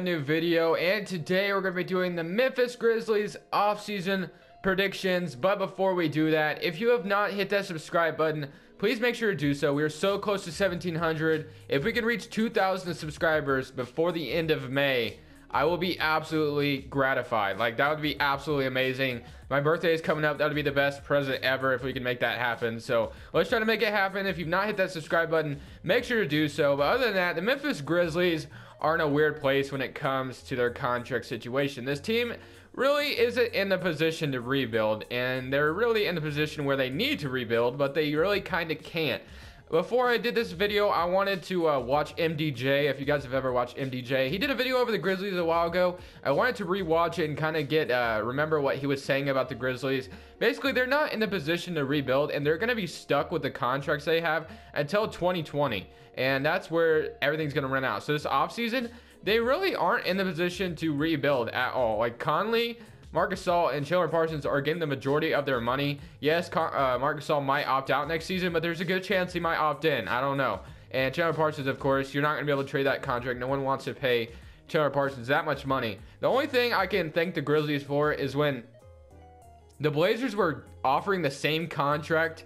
brand new video, and today we're going to be doing the Memphis Grizzlies offseason predictions. But before we do that, if you have not hit that subscribe button, please make sure to do so. We are so close to 1,700. If we can reach 2,000 subscribers before the end of May, I will be absolutely gratified. Like, that would be absolutely amazing. My birthday is coming up. That would be the best present ever if we can make that happen. So let's try to make it happen. If you've not hit that subscribe button, make sure to do so. But other than that, the Memphis Grizzlies are in a weird place when it comes to their contract situation. This team really isn't in the position to rebuild, and they're really in the position where they need to rebuild, but they really kind of can't. Before I did this video, I wanted to watch MDJ. If you guys have ever watched MDJ, he did a video over the Grizzlies a while ago. I wanted to rewatch it and kind of get remember what he was saying about the Grizzlies. Basically, they're not in the position to rebuild, and they're going to be stuck with the contracts they have until 2020, and that's where everything's going to run out. So this offseason, they really aren't in the position to rebuild at all. Like Conley, Marc Gasol, and Chandler Parsons are getting the majority of their money. Yes, Marc Gasol might opt out next season, but there's a good chance he might opt in. I don't know. And Chandler Parsons, of course, you're not going to be able to trade that contract. No one wants to pay Chandler Parsons that much money. The only thing I can thank the Grizzlies for is when the Blazers were offering the same contract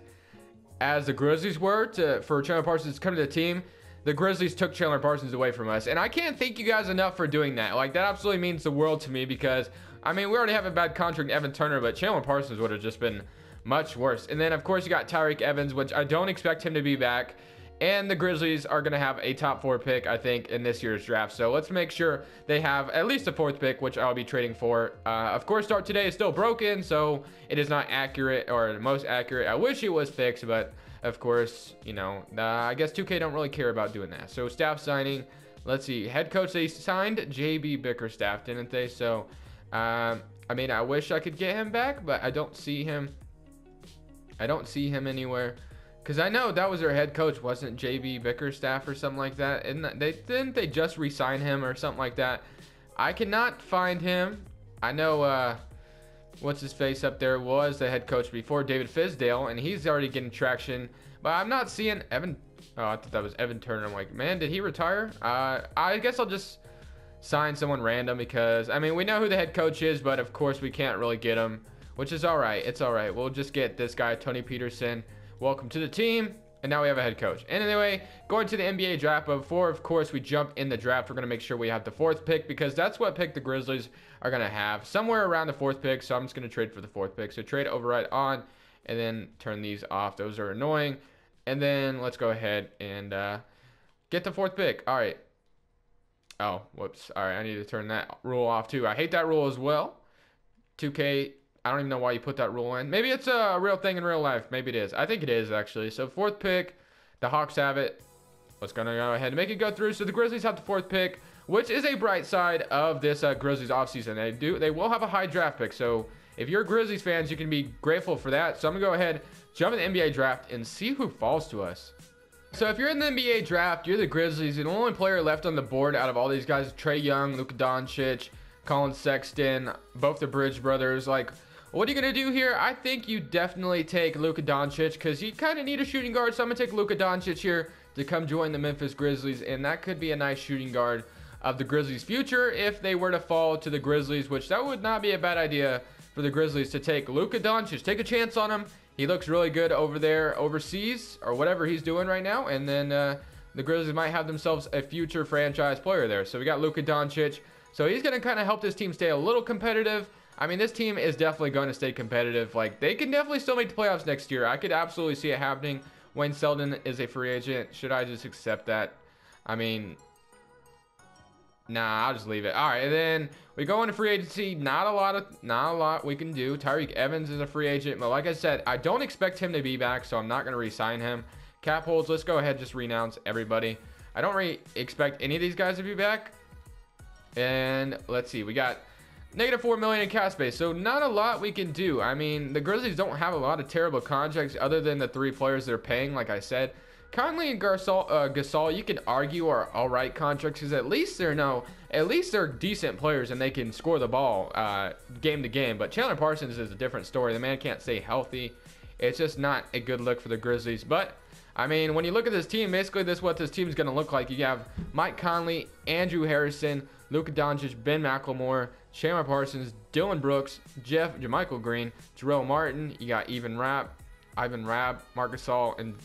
as the Grizzlies were for Chandler Parsons to come to the team. The Grizzlies took Chandler Parsons away from us. And I can't thank you guys enough for doing that. Like, that absolutely means the world to me because, I mean, we already have a bad contract in Evan Turner, but Chandler Parsons would have just been much worse. And then, of course, you got Tyreke Evans, which I don't expect him to be back. And the Grizzlies are going to have a top 4 pick, I think, in this year's draft. So let's make sure they have at least a 4th pick, which I'll be trading for. Of course, Start Today is still broken, so it is not accurate or the most accurate. I wish it was fixed, but of course, you know, I guess 2K don't really care about doing that. So staff signing, let's see, head coach, they signed JB Bickerstaff, didn't they? So, I mean, I wish I could get him back, but I don't see him. I don't see him anywhere. Because I know that was their head coach, wasn't JB Bickerstaff or something like that? And didn't they just re-sign him or something like that? I cannot find him. I know, what's his face up there was the head coach before, David Fizdale, and he's already getting traction. But I'm not seeing Evan. Oh, I thought that was Evan Turner. I'm like, man, did he retire? I guess I'll just sign someone random because, I mean, we know who the head coach is, but of course we can't really get him, which is all right. It's all right. We'll just get this guy, Tony Peterson. Welcome to the team. And now we have a head coach. And anyway, going to the NBA draft, but before, of course, we jump in the draft, we're going to make sure we have the 4th pick because that's what pick the Grizzlies are going to have. Somewhere around the 4th pick, so I'm just going to trade for the 4th pick. So trade override on, and then turn these off. Those are annoying. And then let's go ahead and get the 4th pick. All right. Oh, whoops. All right, I need to turn that rule off too. I hate that rule as well. 2K, I don't even know why you put that rule in. Maybe it's a real thing in real life. Maybe it is. I think it is, actually. So 4th pick, the Hawks have it. Let's go ahead and make it go through. So the Grizzlies have the 4th pick, which is a bright side of this Grizzlies offseason. They will have a high draft pick. So if you're Grizzlies fans, you can be grateful for that. So I'm going to go ahead, jump in the NBA draft, and see who falls to us. So if you're in the NBA draft, you're the Grizzlies, and the only player left on the board out of all these guys, Trae Young, Luka Doncic, Colin Sexton, both the Bridge brothers, like, what are you going to do here? I think you definitely take Luka Doncic because you kind of need a shooting guard. So I'm going to take Luka Doncic here to come join the Memphis Grizzlies. And that could be a nice shooting guard of the Grizzlies' future if they were to fall to the Grizzlies, which that would not be a bad idea for the Grizzlies to take Luka Doncic. Take a chance on him. He looks really good over there overseas or whatever he's doing right now. And then the Grizzlies might have themselves a future franchise player there. So we got Luka Doncic. So he's going to kind of help this team stay a little competitive. I mean, this team is definitely going to stay competitive. Like, they can definitely still make the playoffs next year. I could absolutely see it happening. Wayne Selden is a free agent. Should I just accept that? I mean, nah, I'll just leave it. All right, and then we go into free agency. Not a lot we can do. Tyreke Evans is a free agent, but like I said, I don't expect him to be back, so I'm not going to re-sign him. Cap holds, let's go ahead and just renounce everybody. I don't really expect any of these guys to be back. And let's see, we got -4 million in cap space, so not a lot we can do. I mean, the Grizzlies don't have a lot of terrible contracts other than the 3 players they're paying, like I said. Conley and Gasol, you can argue are all right contracts because at least they're decent players and they can score the ball game to game. But Chandler Parsons is a different story. The man can't stay healthy. It's just not a good look for the Grizzlies. But I mean, when you look at this team, basically this is what this team is going to look like. You have Mike Conley, Andrew Harrison, Luka Doncic, Ben McLemore, Chandler Parsons, Dylan Brooks, JaMychal Green, Jarrell Martin. You got Ivan Rapp, Marc Gasol, and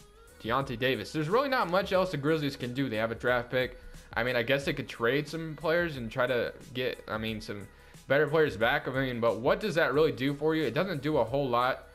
Deontay Davis. There's really not much else the Grizzlies can do. They have a draft pick. I mean, I guess they could trade some players and try to get, some better players back. But what does that really do for you? It doesn't do a whole lot.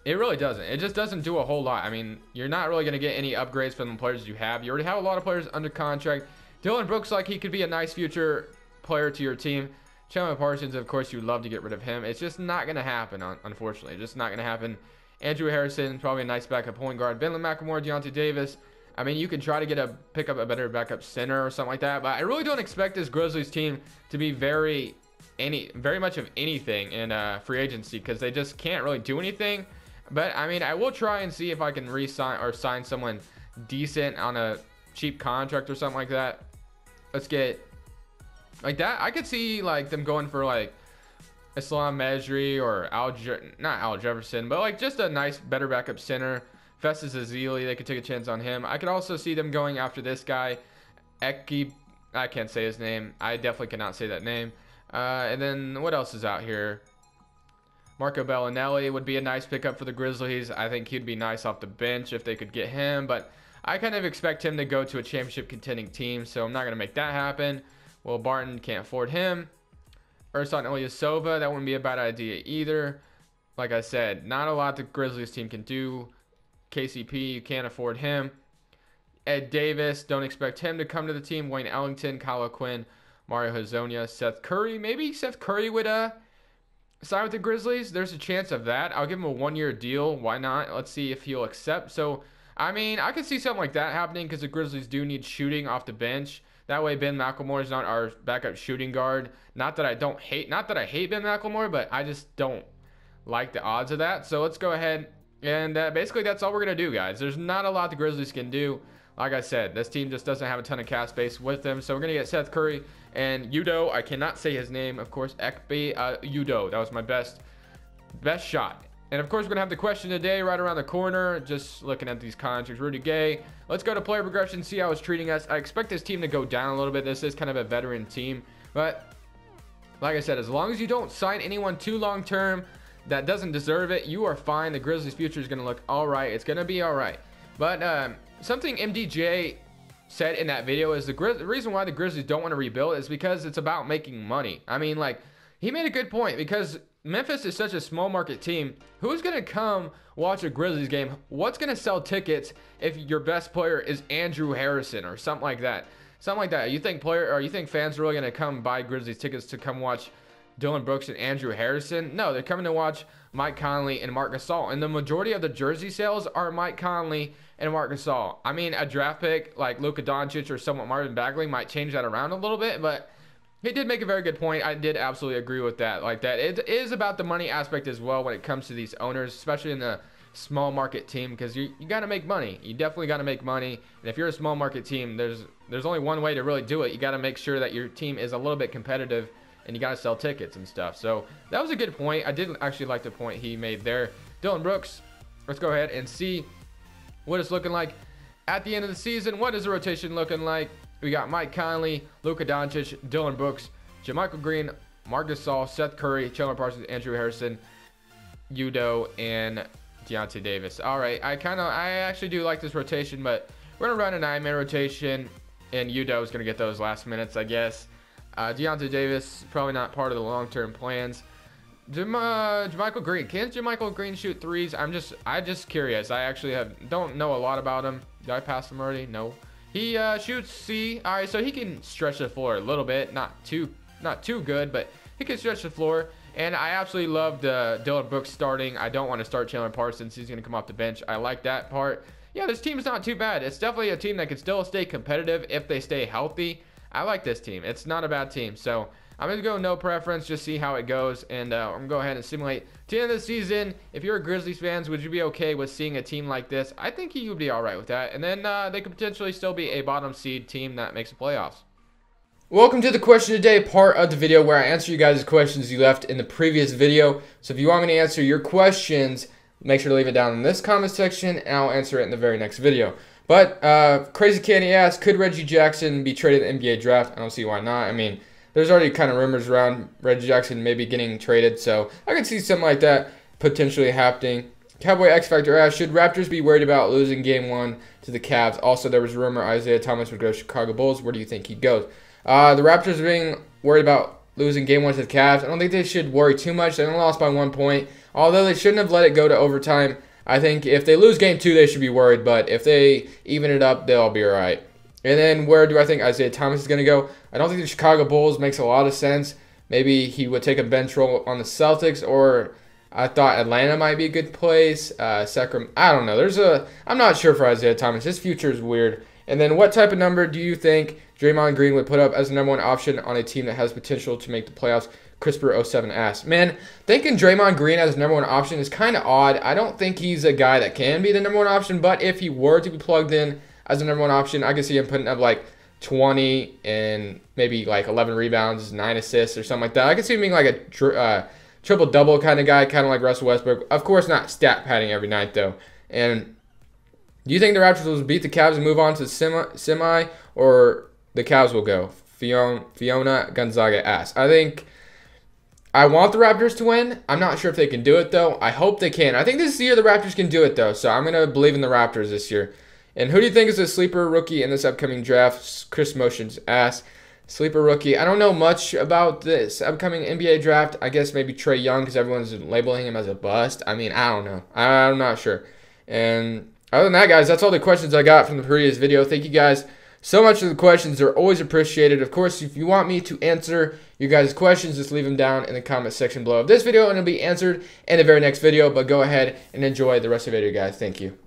It really doesn't. It just doesn't do a whole lot. I mean, you're not really going to get any upgrades from the players you have. You already have a lot of players under contract. Dylan Brooks, like, he could be a nice future player to your team. Chandler Parsons, of course, you'd love to get rid of him. It's just not going to happen, unfortunately. Just not going to happen. Andrew Harrison, probably a nice backup point guard. Ben McLemore, Deontay Davis. I mean, you can try to pick up a better backup center or something like that. But I really don't expect this Grizzlies team to be very much of anything in free agency, because they just can't really do anything. But, I mean, I will try and see if I can re-sign or sign someone decent on a cheap contract or something like that. Let's get, like that. I could see, like, them going for, like, Islam Mejri or not Al Jefferson, but, like, just a nice, better backup center. Festus Ezeli, they could take a chance on him. I could also see them going after this guy, Eki. I can't say his name. I definitely cannot say that name. And then, what else is out here? Marco Bellinelli would be a nice pickup for the Grizzlies. I think he'd be nice off the bench if they could get him, but I kind of expect him to go to a championship contending team, so I'm not going to make that happen. Will Barton, can't afford him. Ersan Ilyasova, that wouldn't be a bad idea either. Like I said, not a lot the Grizzlies team can do. KCP, you can't afford him. Ed Davis, don't expect him to come to the team. Wayne Ellington, Kyle Quinn, Mario Hezonja, Seth Curry. Maybe Seth Curry would sign with the Grizzlies. There's a chance of that. I'll give him a 1-year deal. Why not? Let's see if he'll accept. So, I mean, I could see something like that happening, because the Grizzlies do need shooting off the bench. That way, Ben McLemore is not our backup shooting guard. Not that I hate Ben McLemore, but I just don't like the odds of that. So let's go ahead and basically that's all we're gonna do, guys. There's not a lot the Grizzlies can do. Like I said, this team just doesn't have a ton of cap space with them. So we're going to get Seth Curry and Udo. I cannot say his name, of course. Udo. That was my best shot. And, of course, we're going to have the question today right around the corner. Just looking at these contracts. Rudy Gay. Let's go to player progression, see how it's treating us. I expect this team to go down a little bit. This is kind of a veteran team. But, like I said, as long as you don't sign anyone too long-term that doesn't deserve it, you are fine. The Grizzlies' future is going to look all right. It's going to be all right. But, something MDJ said in that video is the reason why the Grizzlies don't want to rebuild is because it's about making money. I mean, like, he made a good point, because Memphis is such a small market team. Who's going to come watch a Grizzlies game? What's going to sell tickets if your best player is Andrew Harrison or something like that? Something like that. You think fans are really going to come buy Grizzlies tickets to come watch Dylan Brooks and Andrew Harrison? No, they're coming to watch Mike Conley and Marc Gasol. And the majority of the jersey sales are Mike Conley and Marc Gasol. I mean, a draft pick like Luka Doncic or someone Marvin Bagley might change that around a little bit, but he did make a very good point. I did absolutely agree with that. Like that, it is about the money aspect as well when it comes to these owners, especially in the small market team, because you got to make money. You definitely got to make money. And if you're a small market team, there's only one way to really do it. You got to make sure that your team is a little bit competitive, and you got to sell tickets and stuff. So that was a good point. I did actually like the point he made there. Dylan Brooks, let's go ahead and see what it's looking like at the end of the season. What is the rotation looking like? We got Mike Conley, Luka Doncic, Dylan Brooks, JaMychal Green, Marc Gasol, Seth Curry, Chandler Parsons, Andrew Harrison, Udo, and Deontay Davis. All right, I actually do like this rotation, but we're going to run a 9-man rotation, and Udo is going to get those last minutes, I guess. Deontay Davis, probably not part of the long-term plans. JaMychal Green. Can JaMychal Green shoot threes? I'm just curious. I actually don't know a lot about him. Did I pass him already? No. He shoots C. All right, so he can stretch the floor a little bit. Not too good, but he can stretch the floor. And I absolutely love the Dylan Brooks starting. I don't want to start Chandler Parsons. He's going to come off the bench. I like that part. Yeah, this team is not too bad. It's definitely a team that can still stay competitive if they stay healthy. I like this team. It's not a bad team. So I'm going to go no preference, just see how it goes. And I'm going to go ahead and simulate to the end of the season. If you're a Grizzlies fans, would you be okay with seeing a team like this? I think you would be all right with that. And then they could potentially still be a bottom seed team that makes the playoffs. Welcome to the question today part of the video where I answer you guys' questions you left in the previous video. So if you want me to answer your questions, make sure to leave it down in this comment section, and I'll answer it in the very next video. But Crazy Candy asks, could Reggie Jackson be traded in the NBA draft? I don't see why not. I mean, there's already kind of rumors around Reggie Jackson maybe getting traded, so I could see something like that potentially happening. Cowboy X Factor asks, should Raptors be worried about losing Game 1 to the Cavs? Also, there was a rumor Isaiah Thomas would go to Chicago Bulls. Where do you think he goes? The Raptors are being worried about losing Game 1 to the Cavs. I don't think they should worry too much. They only lost by 1 point, although they shouldn't have let it go to overtime. I think if they lose Game 2, they should be worried, but if they even it up, they'll be all right. And then where do I think Isaiah Thomas is going to go? I don't think the Chicago Bulls makes a lot of sense. Maybe he would take a bench role on the Celtics, or I thought Atlanta might be a good place. Sacramento, I don't know. I'm not sure for Isaiah Thomas. His future is weird. And then what type of number do you think Draymond Green would put up as the number 1 option on a team that has potential to make the playoffs? CRISPR07 asks. Man, thinking Draymond Green as number 1 option is kind of odd. I don't think he's a guy that can be the number 1 option, but if he were to be plugged in as the number 1 option, I could see him putting up like 20 and maybe like 11 rebounds, 9 assists or something like that. I could see him being like a triple-double kind of guy, kind of like Russell Westbrook. Of course, not stat padding every night, though. And do you think the Raptors will beat the Cavs and move on to semi, or the Cavs will go? Fiona Gonzaga asks. I want the Raptors to win. I'm not sure if they can do it, though. I hope they can. I think this year the Raptors can do it, though, so I'm going to believe in the Raptors this year. And who do you think is the sleeper rookie in this upcoming draft? Chris Motions asks. Sleeper rookie. I don't know much about this upcoming NBA draft. I guess maybe Trae Young, because everyone's labeling him as a bust. I mean, I don't know. I'm not sure. And other than that, guys, that's all the questions I got from the previous video. Thank you guys so much for the questions. They're always appreciated. Of course, if you want me to answer your guys' questions, just leave them down in the comment section below of this video, and it'll be answered in the very next video. But go ahead and enjoy the rest of the video, guys. Thank you.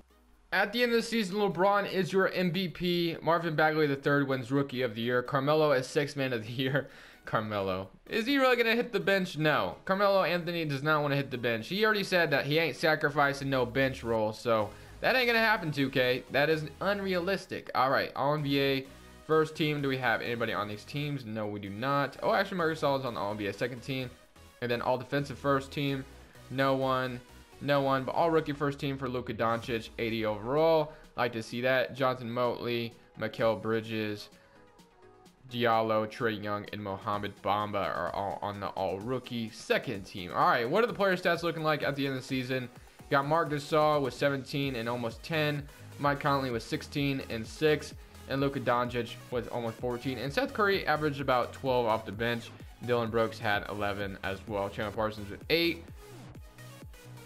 At the end of the season, LeBron is your MVP. Marvin Bagley III wins Rookie of the Year. Carmelo is 6th Man of the Year. Carmelo. Is he really going to hit the bench? No. Carmelo Anthony does not want to hit the bench. He already said that he ain't sacrificing no bench role, so that ain't going to happen, 2K. That is unrealistic. All right, All-NBA first team. Do we have anybody on these teams? No, we do not. Oh, actually, Marcus Gasol is on the All-NBA second team. And then All-Defensive first team. No one. No one, but all-rookie first team for Luka Doncic, 80 overall. Like to see that. Jonathan Motley, Mikal Bridges, Diallo, Trae Young, and Mohamed Bamba are all on the all-rookie second team. All right, what are the player stats looking like at the end of the season? Got Marc Gasol with 17 and almost 10. Mike Conley with 16 and 6. And Luka Doncic with almost 14. And Seth Curry averaged about 12 off the bench. Dylan Brooks had 11 as well. Chandler Parsons with 8.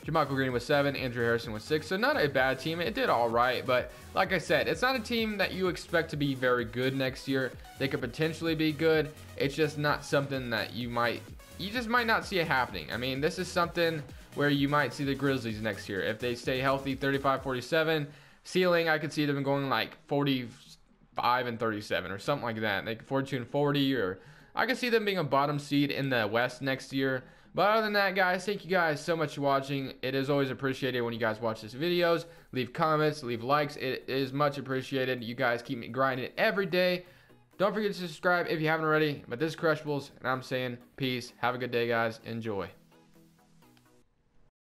JaMychal Green with 7, Andrew Harrison with 6, so not a bad team. It did all right, but like I said, it's not a team that you expect to be very good next year. They could potentially be good. It's just not something that you just might not see it happening. I mean, this is something where you might see the Grizzlies next year. If they stay healthy, 35-47. Ceiling, I could see them going like 45 and 37 or something like that. Like 42 and 40, or I could see them being a bottom seed in the West next year. But other than that, guys, thank you guys so much for watching. It is always appreciated when you guys watch these videos. Leave comments, leave likes. It is much appreciated. You guys keep me grinding every day. Don't forget to subscribe if you haven't already. But this is Crushables, and I'm saying peace. Have a good day, guys. Enjoy.